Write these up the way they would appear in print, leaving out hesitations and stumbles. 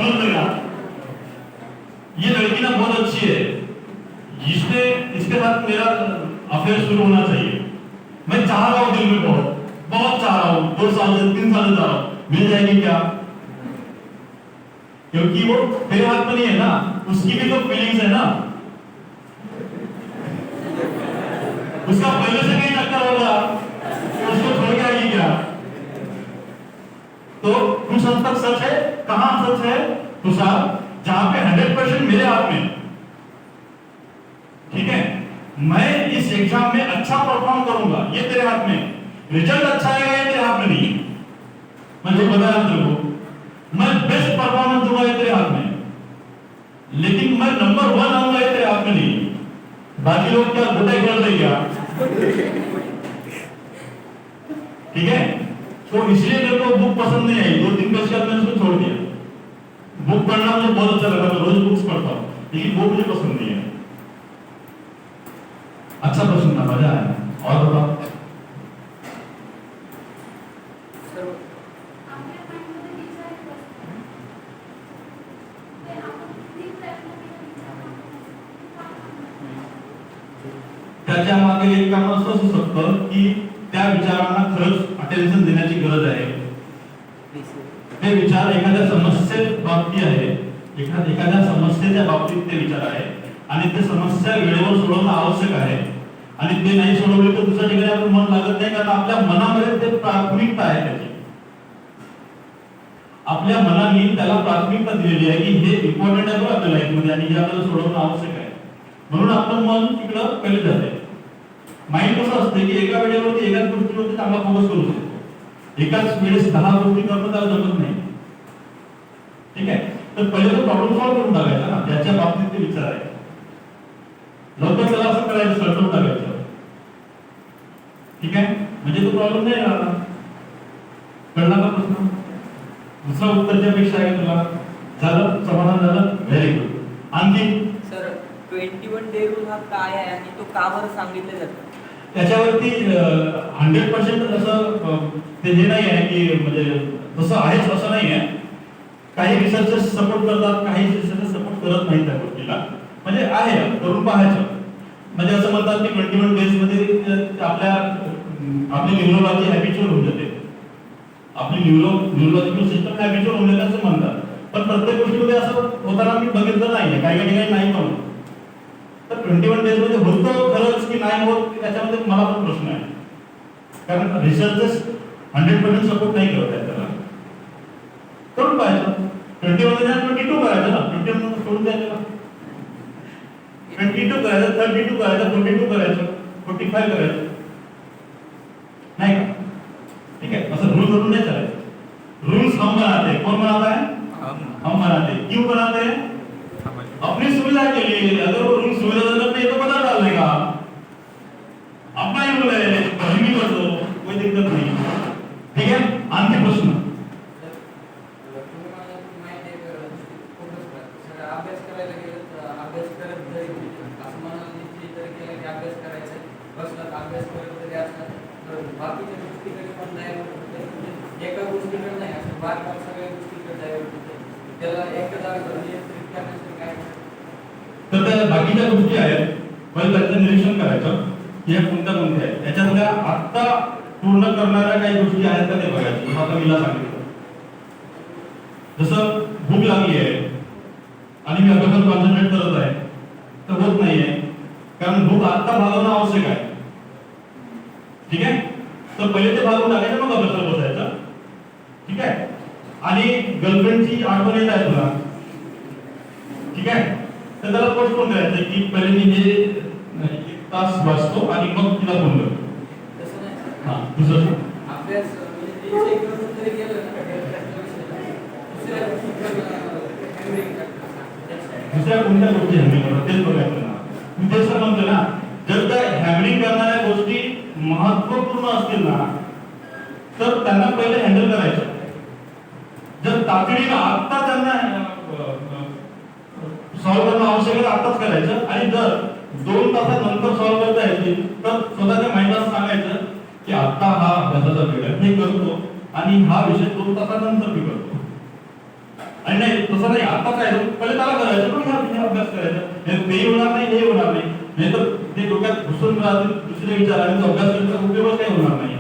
समझ लेगा, ये लड़की ना बहुत अच्छी है, इसने इसके साथ मेरा अफेयर शुरू होना चाहिए, मैं चाह रहा हूँ दिल में बहुत चाह रहा हूँ, 2 साल से 3 साल से चाह रहा हूँ, मिल जाएगी क्या? क्योंकि वो मेरे हाथ में नहीं है ना, उसकी भी तो फीलिंग्स है ना, उसका पहले से कहीं चक्कर होगा, उसको छोड़ के आएगी क्या? तो कुछ हद तक सच है, कहां सच है तुषार? जहां पे 100% मेरे हाथ में, ठीक है, मैं इस एग्जाम में अच्छा परफॉर्म करूंगा, ये तेरे हाथ में, रिजल्ट अच्छा आएगा ये तेरे हाथ में नहीं, मैं जो बता रहा तेरे को, मैं बेस्ट परफॉर्मेंस दूंगा ये तेरे हाथ में, लेकिन मैं नंबर 1 आऊंगा ये तेरे हाथ में नहीं। बाकी लोग क्या गुटाई कर देगा, ठीक है? तो इसलिए मेरे को बुक पसंद नहीं आई, 2-3 पेज का मैंने उसको छोड़ दिया। बुक पढ़ना मुझे बहुत अच्छा लगा, मैं रोज बुक्स पढ़ता हूँ, लेकिन वो मुझे पसंद नहीं है। अच्छा प्रश्न था, मजा आया। और बताओ। त्याच्या मागे एक कारण असं असू शकतं की त्या विचारांना खरंच अटेन्शन देण्याची गरज आहे, ते विचार एखाद्या समस्ये बाबतीत आहे, एखाद्या समस्येच्या बाबतीत ते विचार आहे, आणि ते समस्या वेळेवर सोडवणं आवश्यक आहे, आणि ते नाही सोडवले तर दुसऱ्या ठिकाणी आपलं मन लागत नाही, कारण आपल्या मनामध्ये ते प्राथमिकता आहे त्याची, आपल्या मनाने त्याला प्राथमिकता दिलेली आहे की हे इम्पॉर्टंट आहे बरं आपल्या लाईफ मध्ये, आणि हे आपल्याला सोडवणं आवश्यक आहे, म्हणून आपलं मन तिकडं पहिले जाते. माइंड कसं असते की एका वेळेवरती एकाच गोष्टीवरती चांगला फोकस करू शकतो, एकाच वेळेस 10 गोष्टी करणं त्याला जमत नाही, ठीक आहे? तर पहिले तो प्रॉब्लेम सॉल्व्ह करून टाकायचा ना, त्याच्या बाबतीत ते विचार आहे, लवकर त्याला असं करायचं, सॉल्व्ह टाकायचं, ठीक आहे? म्हणजे तो प्रॉब्लेम नाही राहणार. कळला का प्रश्न? दुसरा उत्तरच्या पेक्षा आहे तुला झालं, समाधान झालं, व्हेरी गुड. आणखी सर 21 डे रूल हा काय आहे आणि तो का बरं सांगितलं जातं? त्याच्यावरती 100% असं ते हे नाही आहे की म्हणजे तसं आहेच असं नाही आहे. काही रिसर्चर्स सपोर्ट करतात, काही रिसर्चर्स सपोर्ट करत नाहीत त्या गोष्टीला, म्हणजे आहे करून पाहायचं. म्हणजे असं म्हणतात की 21 डेज मध्ये आपली न्यूरोलॉजी हॅबिच्युअल होऊन जाते, आपली न्यूरोलॉजिकल सिस्टम हॅबिच्युअल होऊन जाते असं म्हणतात, पण प्रत्येक गोष्टीमध्ये असं होताना मी बघितलं नाहीये, काही ठिकाणी नाही पण. तर 21 डेज मध्ये होतं खरंच की नाही होत, त्याच्यामध्ये मला पण प्रश्न आहे, कारण रिसर्चर्स 100% सपोर्ट नाही करत आहेत त्याला. करून पाहायचं, 21 मध्ये 22 करायचं ना, 21 सोडून द्यायचं, 22 करायचं, 32 करायचं, 42 करायचं, 45 करायचं, नाही का? ठीक है, असं रूल करून नहीं चलेगा. रूल्स हम बनाते हैं, कौन बनाता है? हम बनाते हैं. क्यों बनाते हैं? अपनी सुविधा के लिए. अगर वो रूल सुविधाजनक नहीं तो बदल डालने का, अपना ही रूल है, कहीं भी कर दो, कोई दिक्कत नहीं. ठीक है, आणखी प्रश्न? अभ्यास करायला गेलं, अभ्यास करत जरी असं म्हणाले तरी केलं की अभ्यास करायचा, बसला अभ्यास करत तरी असतात, तर बाकीच्या गोष्टीकडे पण नाही, एका गोष्टीकडे नाही, असं बारकाव सगळ्या गोष्टीकडे जायला त्याला एकदा नियंत्रित करण्यासाठी काय? तर त्या बाकीच्या गोष्टी आहेत, पण त्याचं निरीक्षण करायचं की ह्या कोणत्या कोणत्या आहेत, त्याच्यामध्ये आत्ता पूर्ण करणाऱ्या काही गोष्टी आहेत का ते बघायचं. आता मी सांगितलं जसं भूक लागली आहे आणि मी अभ्यासात कॉन्सन्ट्रेट करत आहे तर होत नाहीये, कारण भूक आत्ता भागवणं आवश्यक आहे. ठीक आहे, तर पहिले ते भागवून टाकायचं, मग अभ्यासाला बसायचा. ठीक आहे, आणि गर्लफ्रेंडची आठवण येत आहे तुला, ठीक आहे, तर त्याला पोस्टपोन करायचं की पहिले मी हे 1 तास वाचतो आणि मग तिला फोन करतो. तसं नाही. हां, दुसरं अभ्यास म्हणजे विषय करून तरी केलं ना, दुसऱ्या कोणत्या गोष्टी हँडल करतात तेच बघायचं ना. मी तेच म्हणतो ना, जर त्या हँडलिंग करणाऱ्या गोष्टी महत्त्वपूर्ण असतील ना तर त्यांना पहिले हँडल करायचं. जर तातडीनं आत्ता त्यांना सॉल्व्ह करणं आवश्यक आहे आत्ताच करायचं, आणि जर 2 तासानंतर सॉल्व्ह करता येतील तर स्वतःच्या माइंडला सांगायचं की आत्ता हा अभ्यासाचा वेळ आहे, मी करतो, आणि हा विषय 2 तासानंतर मी करतो. आणि नाही तसं नाही, आता काय पहिले त्याला करायचं पण ह्या अभ्यास करायचा, ते होणार नाही हे होणार नाही, नाही तर ते डोक्यात घुसून राहतील दुसरे विचार आणि तो अभ्यास करण्याचा उपयोगच काही होणार नाही.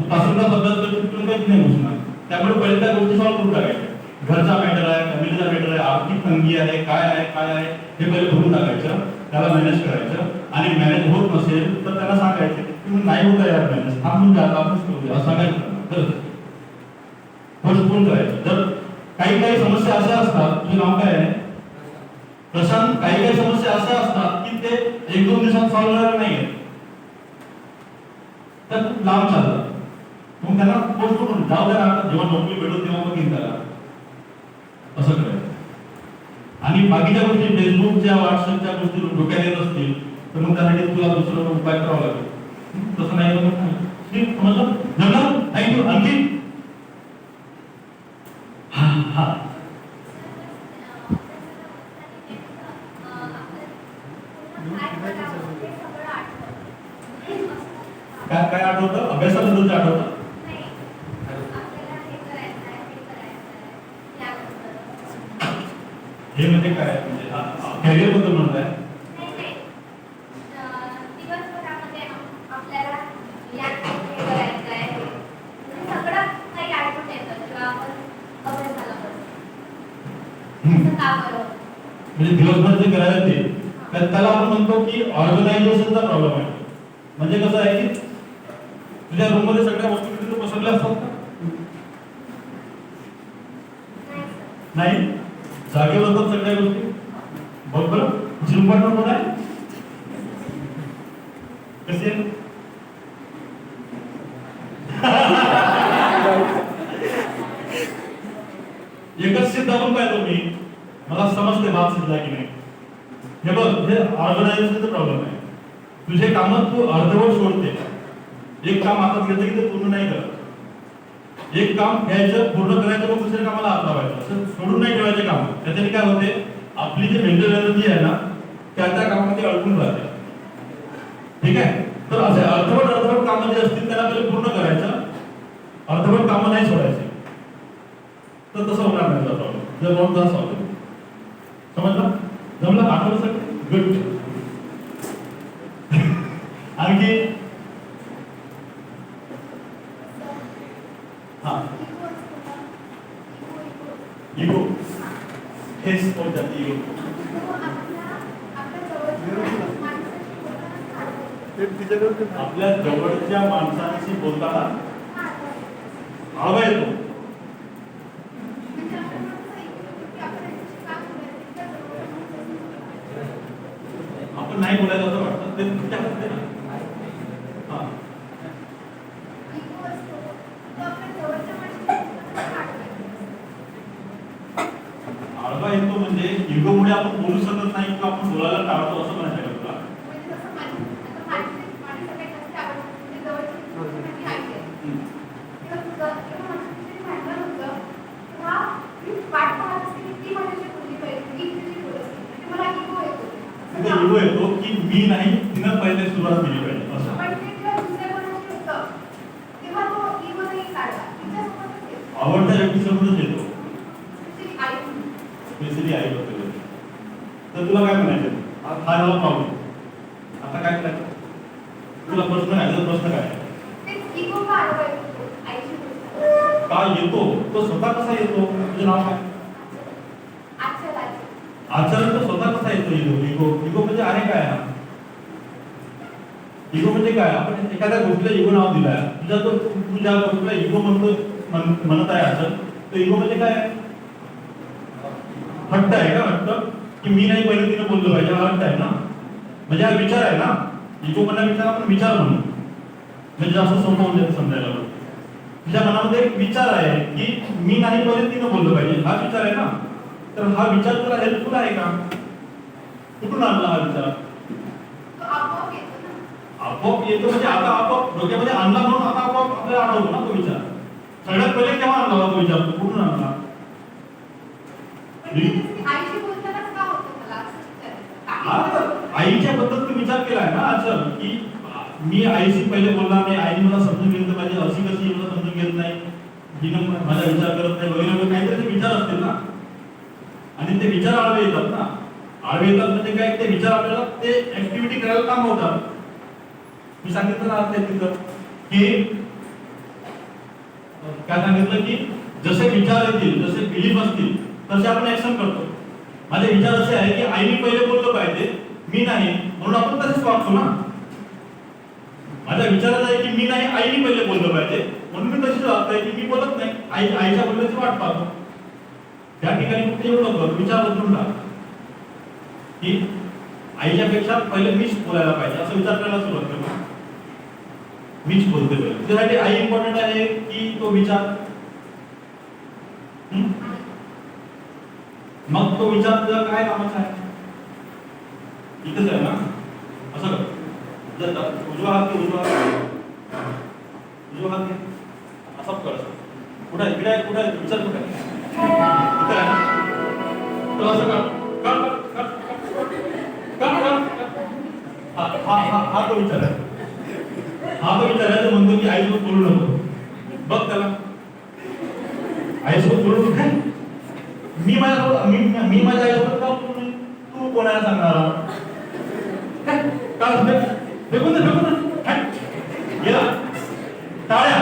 तासंतास अभ्यास करतो तिथून काहीच नाही घुसणार. त्यामुळे पहिले त्या गोष्टी सॉल्व्ह करून टाकायच्या. घरचा मॅटर आहे, फॅमिलीचा मॅटर आहे, आर्थिक तंगी आहे, काय आहे हे पहिले भरून टाकायचं, त्याला मॅनेज करायचं. आणि मॅनेज होत नसेल तर त्याला सांगायचं की नाही होत यार मॅनेज, थांबून जा, अभ्यास करू द्या, असं सांगायचं. पोस्टपोन करायचं. जर काही समस्या अशा असतात, तुझं नाव काय आहे प्रशांत, काही समस्या अशा असतात की ते 1-2 दिवसात सॉल्व्ह होणार नाही, तर खूप लांब चालतात. मग त्यांना पोस्टपोन जाऊ द्या, जेव्हा नोकरी भेटू तेव्हा बघीन त्याला, असं करायचं. आणि बाकीच्या गोष्टी फेसबुकच्या व्हॉट्सअपच्या गोष्टी डोक्यात येत असतील तर मग त्यासाठी तुला दुसरा उपाय करावा लागेल. तसं नाही समजलं? जमलं? थँक्यू. आणखी काय आठवतं? अभ्यासाबद्दलच आठवतं? हे म्हणजे काय, म्हणजे कॅरियर बद्दल म्हणताय? म्हणजे दिवसभर जे करायला ते त्याला आपण म्हणतो की ऑर्गनायझेशनचा प्रॉब्लेम आहे. म्हणजे कसं आहे की तुझ्या रूम मध्ये सगळ्या वस्तू तिथे पसरल्या असतात का? नाही, जागेवर असतात सगळ्या गोष्टी. बघ बरं, जिम पार्टनर कोण आहे? कसे एकच सिद्ध आपण पाहिजे मी, मला समजते बात सिद्ध की नाही. हे बघ, हे ऑर्गनायझेशनचा प्रॉब्लेम आहे. तुझे काम तू अर्धवट सोडते. एक काम हातात घेतलं की ते पूर्ण नाही करत. एक काम घ्यायचं, पूर्ण करायचं, मग दुसऱ्या कामाला हात लावायचं, असं सोडून नाही ठेवायचे काम. त्याच्याने काय होते, आपली जी मेंटल एनर्जी आहे ना त्या कामामध्ये अडकून राहते. ठीक आहे, तर असे अर्धवट कामं जे असतील त्याला पहिले पूर्ण करायचं, अर्धवट कामं नाही सोडायचे. तर तसं होणार नाही प्रॉब्लेम. जर म्हणून तसं सॉल्व्ह समजलं? जमलं? आठवलं सगळं? गुड. आणखी इगो, हेच बोलतात इगो. आपल्या जवळच्या माणसांशी बोलताना आळवा येतो. आपण नाही बोलायचं असं वाटतं ते त्यामध्ये ना. आळवा येतो म्हणजे इगोमुळे आपण बोलू शकत नाही किंवा आपण बोलायला टाळतो असं म्हणायचं का तुला? इगो येतो की मी नाही, तिनं पहिले सुरुवात केली पाहिजे असं. आवडत्या व्यक्तीसोबतच येतो, स्पेशली आई बद्दल. तर तुला काय म्हणायचं? हा झाला प्रॉब्लेम. आता काय करायचं? तुला प्रश्न काय? प्रश्न काय का येतो? तो स्वतः कसा येतो? तुझं नाव काय? आचरण तो स्वतः कसा येतो? इगो म्हणजे आहे काय? इगो म्हणजे काय? आपण एखाद्या गोष्टीला इगो नाव दिलाय. तू ज्या गोष्टीला इगो म्हणत आहे आचरण, तो इगो म्हणजे काय? हट्ट आहे का? हट्ट की मी नाही पहिले तिने बोललो पाहिजे, हा हट्ट आहे ना. म्हणजे हा विचार आहे ना. इगो म्हणा विचार आपण विचार म्हणू, म्हणजे जास्त सोपं होऊन समजायला. तुझ्या मनामध्ये एक विचार आहे की मी नाही पहिले तिने बोललो पाहिजे, हा विचार आहे ना. तर हा विचार तुला हेल्पफुल आहे का? कुठून आणला हा विचार? आपोआप येतो म्हणजे आता आपोआप डोक्यामध्ये आणला म्हणून आता आपोआप आपल्याला आठवतो ना तो विचार. सगळ्यात पहिले केव्हा आणला तो विचार? तो कुठून आणला? आईच्या बद्दल तू विचार केलाय ना असं की मी आईशी पहिले बोलणार नाही, आईने मला समजून घेतलं पाहिजे, अशी कशी मला समजून घेत नाही, हिनं माझा विचार करत नाही वगैरे काहीतरी विचार असतील ना. आणि ते विचार आळवे येतात ना. आळवे येतात म्हणजे काय, ते विचार आपल्याला ते ऍक्टिव्हिटी करायला काम होतात. मी सांगितलं ना ते तिथं की काय सांगितलं की जसे विचार येतील, जसे बिलीफ असतील तसे आपण ऍक्शन करतो. माझे विचार असे आहे की आईने पहिले बोललं पाहिजे, मी नाही, म्हणून आपण तसेच वागतो ना. माझ्या विचारात आहे की मी नाही, आईने पहिले बोललं पाहिजे, म्हणून मी तशीच वागतोय की मी बोलत नाही, आईच्या बोलण्याची वाट पाहतो. त्या ठिकाणी फक्त एवढं कर, विचार बदलून टाक की आईच्या पेक्षा पहिले मीच बोलायला पाहिजे, असं विचार करायला सुरुवात कर. मीच बोलते पहिले, त्यासाठी आई इम्पॉर्टंट आहे की तो विचार. मग तो विचार तुझा काय कामाचा आहे, इथेच आहे ना. असं कर, उजवा हात घे, उजवा हात घे, असा कर. कुठे आहे, इकडे आहे, कुठे आहे, विचार कुठे आहे, इथे आहे ना. तर असं कर, हा तो विचार आहे. हा तो विचार आहे, तो म्हणतो की आईसोबत बोलू नको. बघ त्याला, आईसोबत बोलू नको काय, मी माझ्या आईसोबत का बोलू नये, तू कोणाला सांगणार का. फेकून दे, गेला. टाळ्या.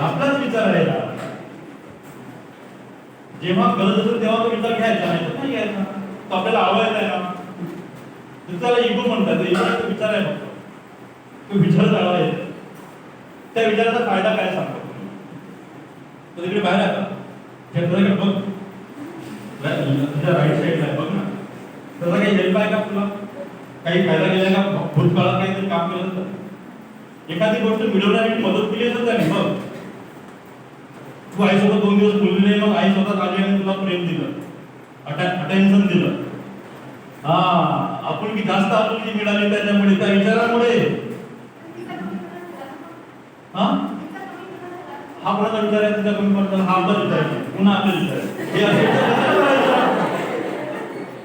आपलाच विचार आहे यार. जेव्हा गरज असेल तेव्हा तो विचार घ्यायचा, नाही तर नाही घ्यायचा. तो आपल्याला आवडायचा आहे ना, त्याला इगो म्हणतात. इगो विचार आहे फक्त, तो विचार चालवा येतो. त्या विचाराचा फायदा काय सांगतो तो तिकडे बाहेर आहे का, बघ तुझ्या राईट साईडला आहे, बघ ना. त्याचा काही हेल्प आहे का तुला, काही फायदा केलाय का, भूतकाळात काहीतरी काम केलं तर, एखादी गोष्ट मिळवण्यासाठी मदत केली असेल त्याने. बघ, तू आईसोबत 2 दिवस बोलली नाही, मग आई स्वतः आली आणि तुला प्रेम दिलं, अटेन्शन दिलं. हा, आपुलकी जास्त आपुलकी मिळाली त्याच्यामुळे, त्या विचारामुळे. हा कोणाचा विचार आहे, तुझ्या कमी पडतो, हा आपला विचार आहे, पुन्हा आपला विचार आहे. हे असे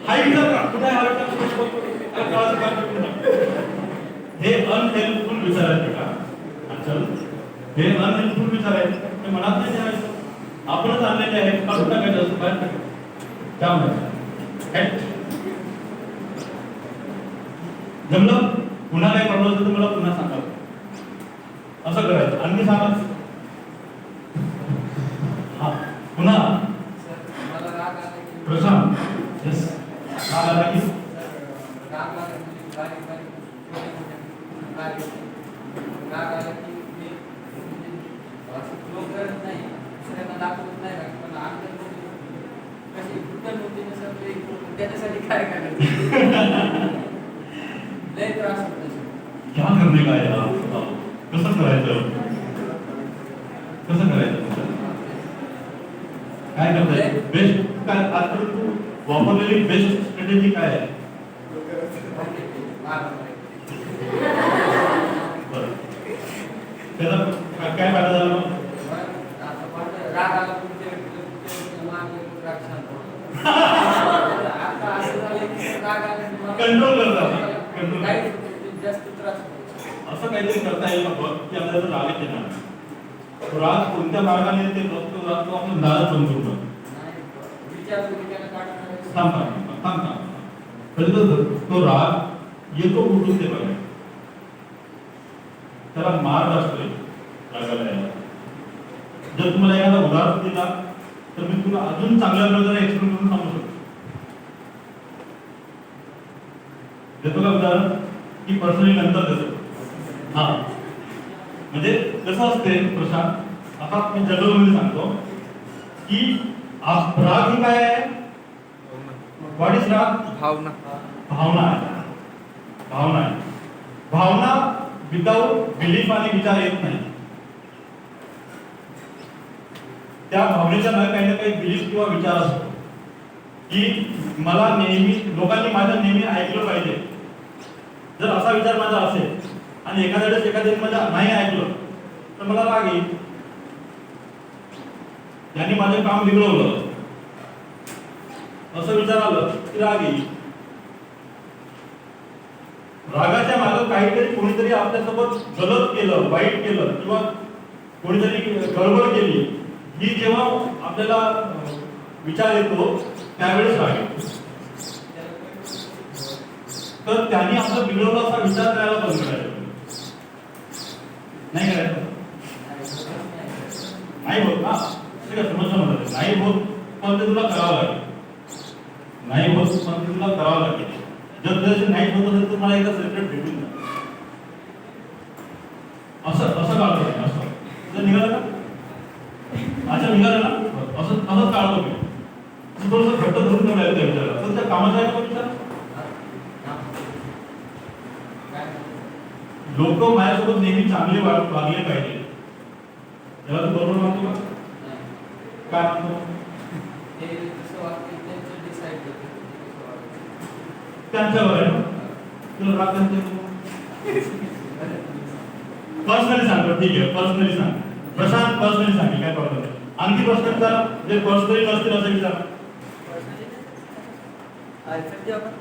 हा विचार का कुठे हा विचार, हे अनहेल्पफुल विचार आहेत का. चल, हे अनहेल्पफुल विचार आहेत, ते मनात नाही ठेवायचं, आपणच आणलेले आहेत, काढून टाकायचं, असं बाहेर टाकायचं. त्यामुळे जमलं, पुन्हा काही प्रॉब्लेम असेल तर मला पुन्हा सांगा, असं करायचं. आणखी सांगा. हा, पुन्हा मला राग आला की प्रशांत. येस, राग आला की राग आला की बारीक बारीक छोटे छोटे राग आला की मी असं फ्लो करत नाही, दुसऱ्यांना दाखवत नाही, पण आंतर कशी फुटन होती नसं, त्याच्यासाठी काय करायचं. लय त्रास होतो. क्या करणे का यार, कसं करायचं, कसं करायचं, काय करताय. बेस्ट काय आजपर्यंत तू वापरलेली बेस्ट स्ट्रॅटेजी काय आहे. बरं, त्याचा काय फायदा झाला मग. राग आला आता असं झालं की राग आला कंट्रोल करतात, कंट्रोल जास्त त्रास होतो. असं काहीतरी करता येईल बघ की आपल्याला राग येते ना, राग कोणत्या मार्गाने येते, तो राग तो आपण दारात समजून बघ. तो राग येतो उठून ते बघा, त्याला मार्ग असतोय रागाला यायला. जर तुम्हाला एखादा उदाहरण दिला तर मी तुला अजून चांगल्या प्रकारे एक्सप्लेन करून सांगू शकतो. देतो का उदाहरण की पर्सनली नंतर देतो. हा, म्हणजे कसं असते प्रशांत, आता मी जनरल मध्ये सांगतो की राग ही काय आहे. व्हॉट इज राग. भावना. भावना आहे, भावना आहे. भावना विदाउट बिलीफ आणि विचार येत नाही. त्या भावनेच्या मागे काही ना काही बिलीफ किंवा विचार असतो की मला नेहमी लोकांनी माझं नेहमी ऐकलं पाहिजे. जर असा विचार माझा असेल आणि एखाद्या वेळेस माझा नाही ऐकलं तर मला राग येईल. यांनी माझं काम बिघडवलं असं विचार आलं की राग येईल. रागाच्या मागे काहीतरी कोणीतरी आपल्यासोबत गलत केलं, वाईट केलं किंवा कोणीतरी गडबड केली ही जेव्हा आपल्याला विचार येतो त्यावेळेस राग येतो. तर त्यांनी आपला बिघडवला असा विचार करायला बंद करायचा. नाही करायचं, नाही होत ना, ते का समजलं मला, नाही होत पण ते तुला करावं लागेल, नाही होत पण ते तुला करावं लागेल. जर जर नाही होत असेल तर मला एकदा सेपरेट भेटून जा. असं असं काढतो मी, असं जर निघालं ना, अच्छा निघालं ना, असं असंच काढतो मी. थोडंसं घट्ट धरून ठेवलं त्या विचाराला, तर त्या कामाचा आहे का विचार? लोक माझ्यासोबत नेहमी चांगले वागले पाहिजे, त्याला तू बरोबर मानतो का? काय मानतो? त्यांच्यावर आहे ना, तुला राग पर्सनली सांगतो, ठीक आहे, पर्सनली सांग. प्रशांत पर्सनली सांग, काय प्रॉब्लेम नाही. आणखी प्रश्न विचारा जे पर्सनली नसतील असं विचारा. सर जेव्हा आपण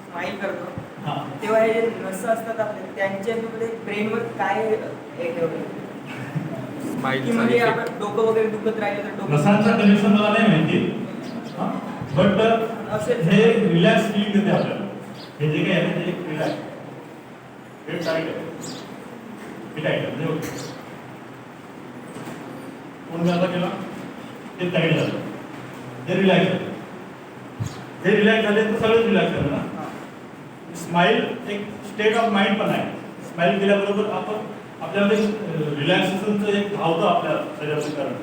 स्माईल करतो हा, तेव्हा हे नस असतात आपले त्यांच्या ब्रेनवर काय स्माईल की म्हणजे आपण डोकं वगैरे दुखत राहिलं तर डोकं रसांचं कनेक्शन मला नाही माहिती, बट असेल. हे रिलॅक्स फीलिंग देते आपल्याला. हे जे काही आहे ना, ते रिलॅक्स, हे टाईट आहे, हे टाईट आहे, म्हणजे कोण जाता केला ते टाईट झालं, हे रिलॅक्स झालं. हे रिलॅक्स झाले तर सगळेच रिलॅक्स झालं ना. स्माईल एक स्टेट ऑफ माइंड पण आहे. स्माईल केल्याबरोबर आपण आपल्यामध्ये रिलॅक्सेशनचं एक धावतं आपल्या शरीराचं कारण.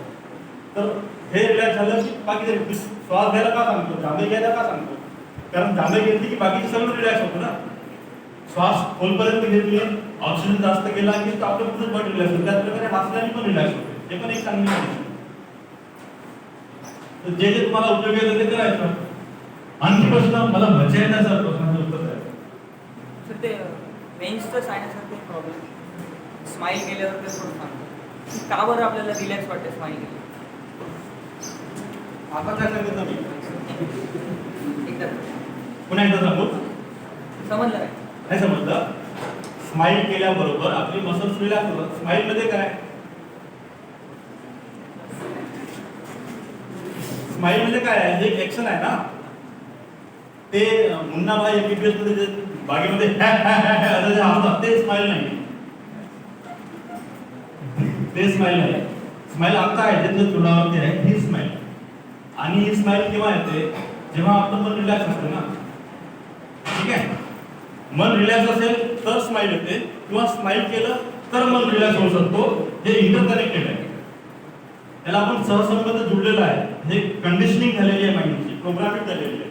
तर हे रिलॅक्स झालं की बाकी श्वास घ्यायला का सांगतो, जांभई घ्यायला का सांगतो? कारण जांभई घेतली की बाकीचे सगळं रिलॅक्स होतं ना. श्वास खोलपर्यंत घेतली, ऑक्सिजन जास्त गेला की आपलं पूर्ण बॉडी रिलॅक्स होतं. त्याच प्रकारे हसण्याने पण रिलॅक्स होते. हे पण एक चांगली कंडिशन. तर जे जे तुम्हाला उपयोगी येतं ते करायचं. आणखी प्रश्न, मला मजा येणार सर प्रश्नाचं उत्तर द्यायचं. तर ते मेन्सचं सायन्सचं एक प्रॉब्लेम स्माईल केल्यावर ते थोडं सांगतो का बरं आपल्याला रिलॅक्स वाटते स्माईल केल्यावर. आता काय सांगितलं मी? एकदा पुन्हा एकदा सांगू? समजलं काय? नाही समजलं. स्माईल केल्याबरोबर आपली मसल्स रिलॅक्स होतात. स्माईल मध्ये काय? स्माईल म्हणजे काय आहे? हे एक ऍक्शन आहे ना. ते मुन्नाभाई एमबीबीएस मध्ये जे बागेमध्ये असं जे हसतात ते स्माईल नाही. ते स्माईल नाही. स्माईल आता आहे जे तोंडावरती आहे ही स्माईल. आणि ही स्माईल केव्हा येते? जेव्हा आपलं मन रिलॅक्स असतं ना. ठीक आहे, मन रिलॅक्स असेल तर स्माईल येते, किंवा स्माईल केलं तर मन रिलॅक्स होऊ शकतो. हे इंटरकनेक्टेड आहे. त्याला आपण सहसंबंध जुळलेला आहे. हे कंडिशनिंग झालेली आहे माइंडची, प्रोग्रामिंग झालेली आहे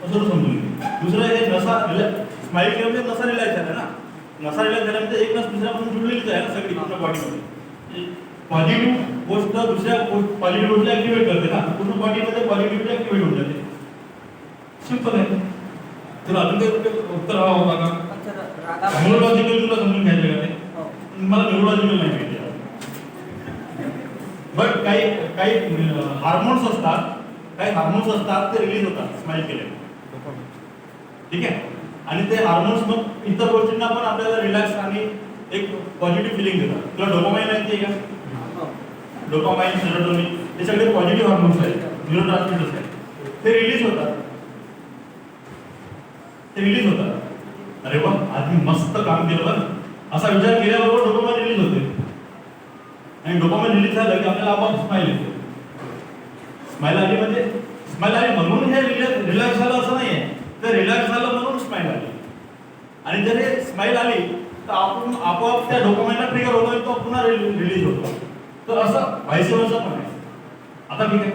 असं समजून घे. दुसरं हे नसा स्माईल केलं म्हणजे नसा रिलॅक्स झाला ना. नसा रिलॅक्स झाला म्हणजे एक नस दुसऱ्यापासून जुळलेलीच आहे ना सगळी पूर्ण बॉडीमध्ये. पॉझिटिव्ह गोष्ट दुसऱ्या पॉझिटिव्ह गोष्टी ऍक्टिव्हेट करते ना. पूर्ण बॉडीमध्ये पॉझिटिव्हिटी ऍक्टिव्हेट होऊन जाते. सिंपल आहे. तुला अजून काही उत्तर हवा होता का? पण सर रागामध्ये न्यूरोलॉजिकल तुला समजून घ्यायचं का ते? हो. मला न्यूरोलॉजिकल नाही माहिती. बट काही काही हार्मोन्स असतात, काही हार्मोन्स असतात ते रिलीज होतात स्माईल केल्याने. ठीक आहे, आणि ते हार्मोन्स मग इतर गोष्टींना पण आपल्याला रिलॅक्स आणि एक पॉझिटिव्ह फिलिंग देतात. तुला डोपामाइन माहिती आहे का? हो. डोपामाइन, सेरोटोनिन हे सगळे पॉझिटिव्ह हार्मोन्स आहेत, न्यूरोट्रान्समीटर्स आहेत. ते रिलीज होतात. ते रिलीज होतात. अरे वा, आधी मस्त काम केलं बरं असा विचार केल्याबरोबर डोपामाइन रिलीज होते. आणि डोपामाइन रिलीज झालं की आपल्याला आपोआप स्माईल येते. स्माईल आली म्हणजे स्माईल आली म्हणून हे रिलॅक्स झालं असं नाहीये. तर रिलॅक्स झालं म्हणून स्माईल आली. आणि जर हे स्माईल आली तर आपण आपोआप त्या डोपामाइनला ट्रिगर होतो आणि तो पुन्हा रिलीज होतो. तर असं व्हाईस वर्सा पण आहे. आता ठीक आहे.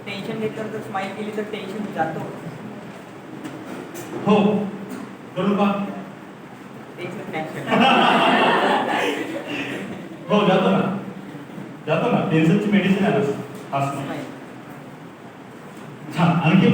टेन्शन घेतलं तर स्माईल केली तर टेन्शन जातो. हो, करून पहा. टेन्शन नाही. हो, जातो ना, जातो ना. टेन्शनची मेडिसिन आहे ना हसणं. स्माईल. छान. आणखी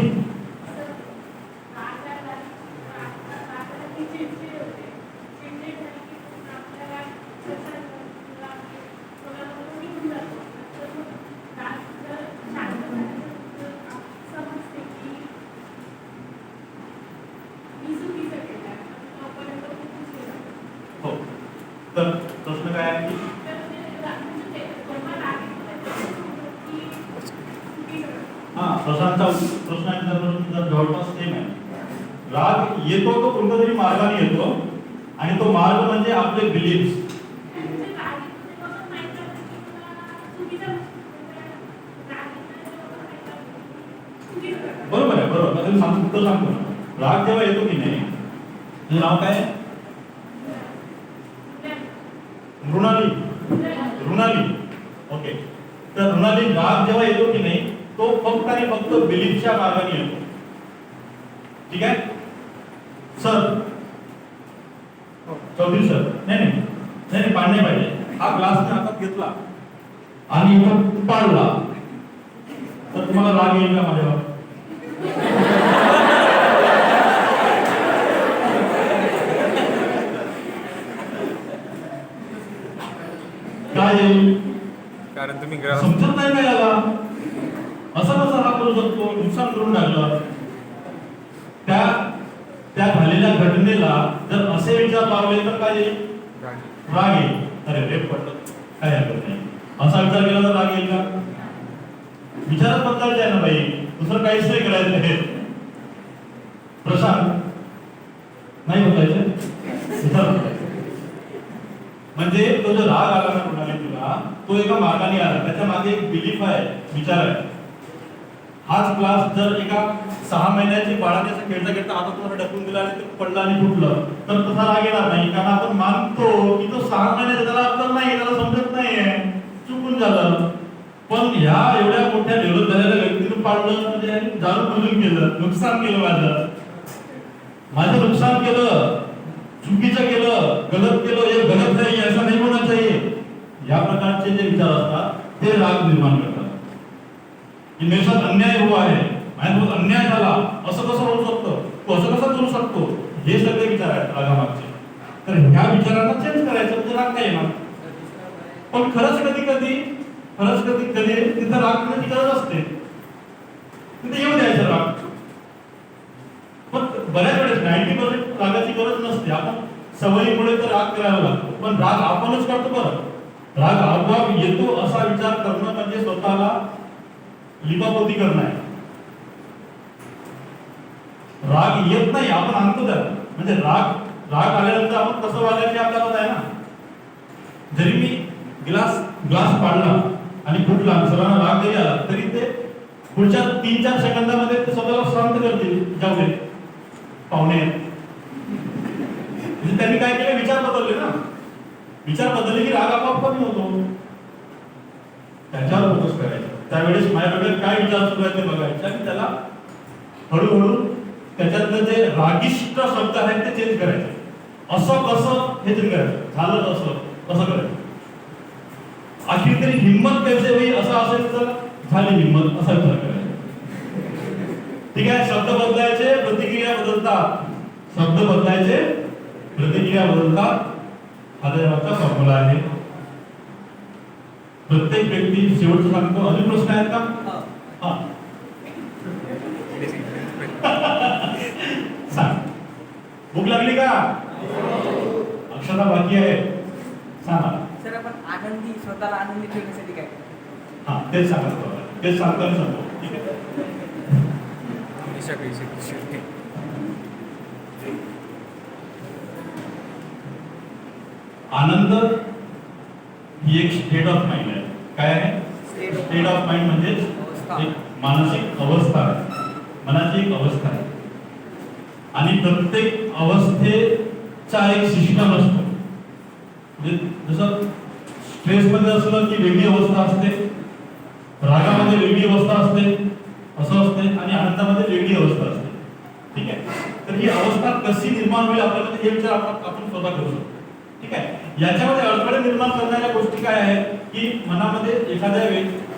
हो, तर प्रश्न काय आहे की हा प्रशांतचा प्रश्न आहे त्याचा प्रश्न जवळपास सेम आहे. राग येतो तो कोणत्या तरी मार्गाने येतो आणि तो मार्ग म्हणजे आपले बिलीफ्स. बरोबर आहे, बरोबर. आता मी सांगतो, उत्तर सांगतो ना. राग जेव्हा येतो की नाही, तुझं नाव काय आहे? मृणाली. मृणाली, ओके. तर मृणाली, राग जेव्हा येतो की नाही तो फक्त आणि फक्त बिलीफच्या मार्गाने येतो. ठीक आहे सर? चौधरी सर, नाही नाही नाही पाडणे पाहिजे. हा ग्लासने हातात घेतला आणि इथं पाडला तर तुम्हाला राग येईल का माझ्यावर? काय येईल? कारण तुम्ही समजत नाही का याला? असं कसं हा करू शकतो? नुकसान करून टाकलं. त्या झालेल्या घटनेला जर असे विचार लावले तर काय येईल? राग येईल. अरे रे पडलं, काय हरकत नाही. असा विचार केला तर राग येईल का? विचारच बदलायचे आहे ना बाई, दुसरं काहीच नाही करायचं आहे. प्रशांत नाही बदलायचं, विचार बदलायचं. म्हणजे तो जो राग आला ना म्हणाले तुला, तो एका मार्गाने आला, त्याच्या मागे एक बिलीफ आहे, विचार आहे. हाच क्लास जर एका 6 महिन्याची बाळाने असं खेळता खेळता आता तुम्हाला ढकलून दिला आणि ते पडलं आणि फुटलं तर तसा राग येणार नाही, कारण आपण मानतो की तो 6 महिन्याचा त्याला अक्कल नाही, त्याला समजत नाहीये, चुकून झालं. पण ह्या एवढ्या मोठ्या डेव्हलप झालेल्या व्यक्तीने पाडलं म्हणजे जाणून बुजून केलं, नुकसान केलं, माझं नुकसान केलं, चुकीचं केलं, गलत केलं, हे गलत नाही असं नाही होना चाहिए. या प्रकारचे जे विचार असतात ते राग निर्माण करतात की मेरे साथ अन्याय हुआ है, माझ्यासोबत अन्याय झाला, असं कसं होऊ शकतं, तो असं कसं करू शकतो, हे सगळे विचार आहेत रागामागचे. तर ह्या विचारांना चेंज करायचं म्हणजे राग नाही येणार. पण खरंच कधी कधी तिथं राग येण्याची गरज असते, तिथे येऊ द्यायचं राग. पण बऱ्याच वेळेस 90% रागाची गरज नसते, आपण सवयीमुळे तर राग करायला लागतो. पण राग आपणच करतो. बरं, राग आपोआप येतो असा विचार करणं म्हणजे स्वतःला लिपापोती करणं आहे. राग येत नाही, आपण आणतो त्याला. म्हणजे राग आल्यानंतर आपण कसं वागायचं आपल्याला आहे ना. जरी मी ग्लास पाडला आणि फुटला, सर्वांना राग जरी आला तरी ते पुढच्या 3-4 सेकंदामध्ये ते स्वतःला शांत करतील. जाऊ दे, पाहुणे म्हणजे त्यांनी काय केलं, विचार बदलले ना. विचार बदलले की राग आपोआप कमी होतो. त्याच्यावर फोकस करायचा. त्यावेळेस माझ्याकडे काय विचार सुरू आहे ते बघायचं आणि त्याला हळूहळू त्याच्यातलं जे रागिष्ट शब्द आहेत ते चेंज करायचे. असं कसं हे चेंज करायचं, झालं असं कसं करायचं. आखिर तरी हिम्मत कैसे होईल असं असेल तर झाली हिम्मत असा विचार करायचा. ठीक आहे, शब्द बदलायचे, प्रतिक्रिया बदलतात. शब्द बदलायचे, प्रतिक्रिया बदलतात. हा त्याचा फॉर्म्युला आहे. प्रत्येक व्यक्ती, शेवटचं सांगतो, अजून प्रश्न आहेत का? हा सांग. भूक लागली का? अक्षता बाकी आहे, सांगा. सर आपण आनंदी, स्वतःला आनंदी ठेवण्यासाठी काय करतो? हा तेच सांगतो, तेच सांगताना सांगतो. ठीक आहे. आनंद ही एक स्टेट ऑफ माइंड आहे. काय आहे? स्टेट ऑफ माइंड म्हणजे एक मानसिक अवस्था आहे, मनाची एक अवस्था आहे. आणि प्रत्येक अवस्थेचा एक सिस्टम असतो. म्हणजे जसं स्ट्रेस मध्ये असलं की वेगळी अवस्था असते, रागामध्ये वेगळी अवस्था असते, असं असते, आणि आनंदामध्ये वेगळी अवस्था असते. ठीक आहे. तर ही अवस्था कशी निर्माण होईल आपल्याला हे विचार आपण स्वतः करू शकतो. ठीक आहे. याच्यामध्ये अडथळे निर्माण करणाऱ्या गोष्टी काय आहेत की मनामध्ये एखाद्या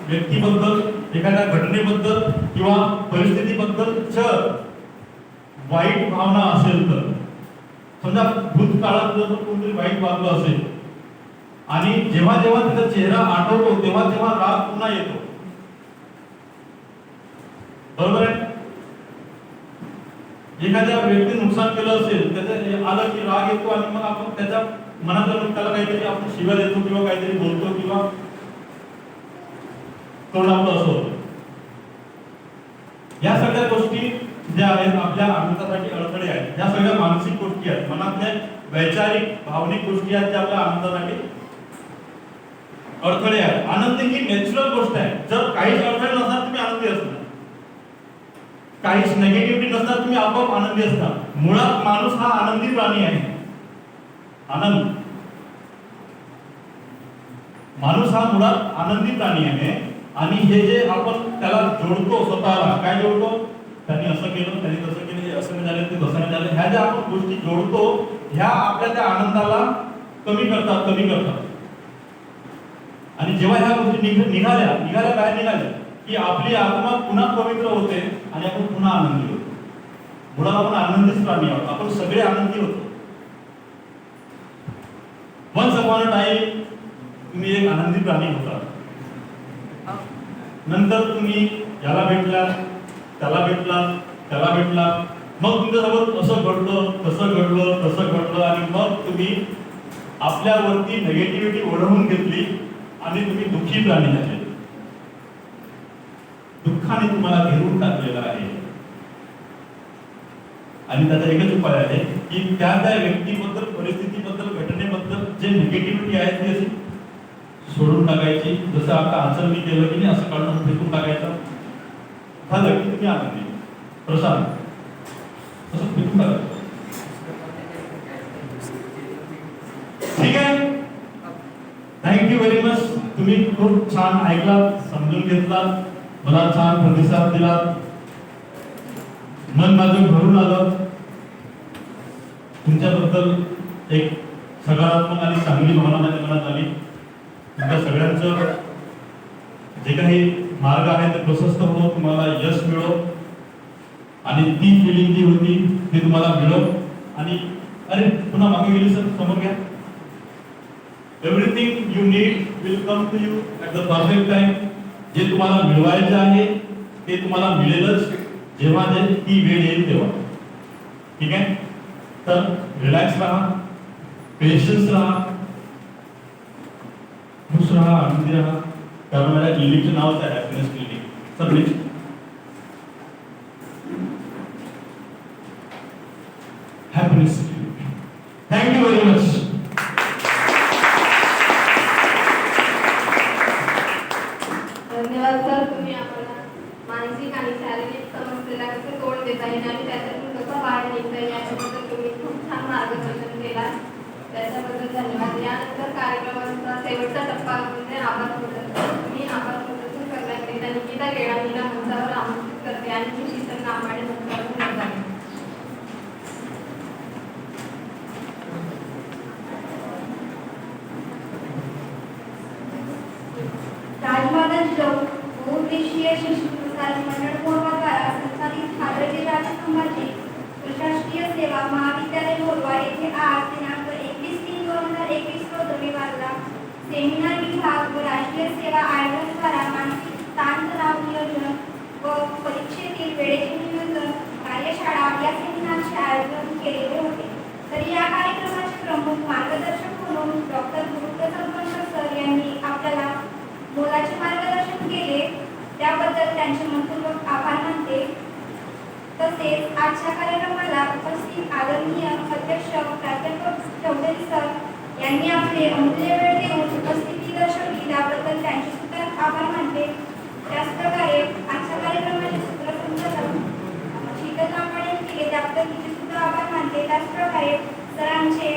व्यक्तीबद्दल, एखाद्या घटनेबद्दल किंवा परिस्थितीबद्दलच वाईट भावना असेल तर, समजा भूतकाळात जर कोणतरी वाईट वागलं असेल आणि जेव्हा जेव्हा त्याचा चेहरा आठवतो तेव्हा तेव्हा राग पुन्हा येतो. बरोबर आहे. एखाद्या व्यक्ती नुकसान केलं असेल, त्याचं आलं की राग येतो आणि मग आपण त्याच्या मनातून त्याला काहीतरी आपण शिव्या देतो किंवा काहीतरी बोलतो किंवा तोंड आपलं असं होतं. या सगळ्या गोष्टी ज्या आहेत आपल्या आनंदासाठी अडथळे आहेत, या सगळ्या मानसिक गोष्टी आहेत, मनातल्या वैचारिक भावनिक गोष्टी आहेत ज्या आपल्या आनंदासाठी अडथळे आहेत. आनंद ही नॅचरल गोष्ट आहे. जर काहीच अडथळे नसणार तुम्ही आनंदी असणार, काहीच नेगेटिव्हिटी नसणार तुम्ही आपोआप आनंदी असणार. मुळात माणूस हा आनंदी प्राणी आहे. आनंद, माणूस हा मुळात आनंदी प्राणी आहे. आणि हे जे आपण त्याला जोडतो स्वतःला, काय जोडतो, त्यांनी असं केलं, त्यांनी तसं केलं, हे असं नाही झालं, ते तसं नाही झालं, ह्या ज्या आपण गोष्टी जोडतो ह्या आपल्या त्या आनंदाला कमी करतात. आणि जेव्हा ह्या गोष्टी निघाल्या बाहेर निघाल्या की आपली आत्मा पुन्हा पवित्र होते आणि आपण पुन्हा आनंदी होतो. मुळात आपण आनंदीच प्राणी आहोत, आपण सगळे आनंदी होतो. वन्स अपॉन अ टाइम तुम्ही एक आनंदी प्राणी होता. नंतर तुम्ही याला भेटलात, त्याला भेटलात, मग तुमच्यासोबत असं घडलं, तसं घडलं आणि मग तुम्ही आपल्यावरती नेगेटिव्हिटी ओढवून घेतली आणि तुम्ही दुःखी प्राणी झाले. दुःखाने तुम्हाला घेरून टाकलेलं आहे. आणि त्याचा एकच उपाय आहे की त्या व्यक्तीबद्दल, परिस्थितीबद्दल, घटनेबद्दल जे निगेटिव्हिटी आहे ती अशी सोडून टाकायची. जसं आता आचरण मी केलं की नाही, असं काढून फेकून टाकायचं. झालं की तुम्ही आनंदी, प्रसाद असं फेकून टाकायचं. ठीक आहे, थँक्यू व्हेरी मच. तुम्ही खूप छान ऐकलात, समजून घेतलात, मला छान प्रतिसाद दिलात, मन माझं भरून आलं. तुमच्याबद्दल एक सकारात्मक आणि चांगली भावना माझ्या मनात आली. तुमच्या सगळ्यांचं जे काही मार्ग आहे ते प्रशस्त हो, तुम्हाला यश मिळो आणि ती फिलिंग जी होती ती तुम्हाला मिळो. आणि अरे पुन्हा मागे गेली सर, समोर घ्या. Everything you need will come to you at the perfect time. जे तुम्हाला मिळवायचे आहे ते तुम्हाला मिळेलच जेव्हा ती वेळ येईल तेव्हा. ठीक आहे, तर रिलॅक्स राहा, पेशन्स राहा, खुश राहा, आनंदी राहा. कारण माझ्या क्लिनिकचं नावच आहे happiness clinic. Sir next. Happiness clinic. Thank you very much. धन्यवाद सर, तुम्ही आम्हाला मानसिक आणि शारीरिक समस्येला कसं तोंड देता येईल आणि त्याच्यातून कसं बाहेर निघता येईल याच्याबद्दल तुम्ही खूप छान मार्गदर्शन केला, त्याच्याबद्दल धन्यवाद. यानंतर कार्यक्रमाचा शेवटचा टप्पा म्हणजे आभार प्रदर्शन. मी आभार प्रदर्शन करण्याकरिता निकिता केळानीला मंचावर आमंत्रित करते आणि मी शीतल कांबाडे मंचावर जाते. राजमाता जिजाऊ बहुउद्देशीय शिक्षण प्रसारक मंडळ मोरवा द्वारा संचालित छत्रपती राजे संभाजी प्रशासकीय सेवा महाविद्यालय मोरवा येथे आज दिनांक 21/3/2021 रोज रविवारला सेमिनार विभाग व राष्ट्रीय सेवा आयोजन द्वारा मानसिक ताणतणाव नियोजन व परीक्षेतील वेळेचे नियोजन कार्यशाळा या सेमिनारचे आयोजन केलेले होते. तर या कार्यक्रमाचे प्रमुख मार्गदर्शक म्हणून डॉक्टर गुरुप्रसाद सर यांनी आपल्याला मोलाचे मार्गदर्शन केले, त्याबद्दल त्यांचे मनपूर्वक आभार मानते. तसेच आजच्या कार्यक्रमाला उपस्थित आदरणीय अध्यक्ष प्राध्यापक चौधरी सर यांनी आपले अमूल्य वेळ देऊन उपस्थिती दर्शवली, त्याबद्दल त्यांचे सुद्धा आभार मानते. त्याचप्रकारे आजच्या कार्यक्रमाचे सूत्रसंचालन शीतल कांबाडे केले, त्याबद्दल तिचे सुद्धा आभार मानते. त्याचप्रकारे सरांचे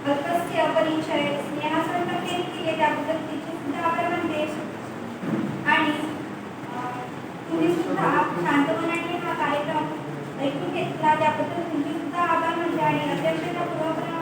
अल्पस्य परिचय स्नेहासन केले, त्याबद्दल तिचे सुद्धा आभार मानते. आणि तुम्ही सुद्धा शांत मनाने हा कार्यक्रम ऐकून घेतला, त्याबद्दल तुमचे सुद्धा आभार मानते. आणि अध्यक्षता पूर्वक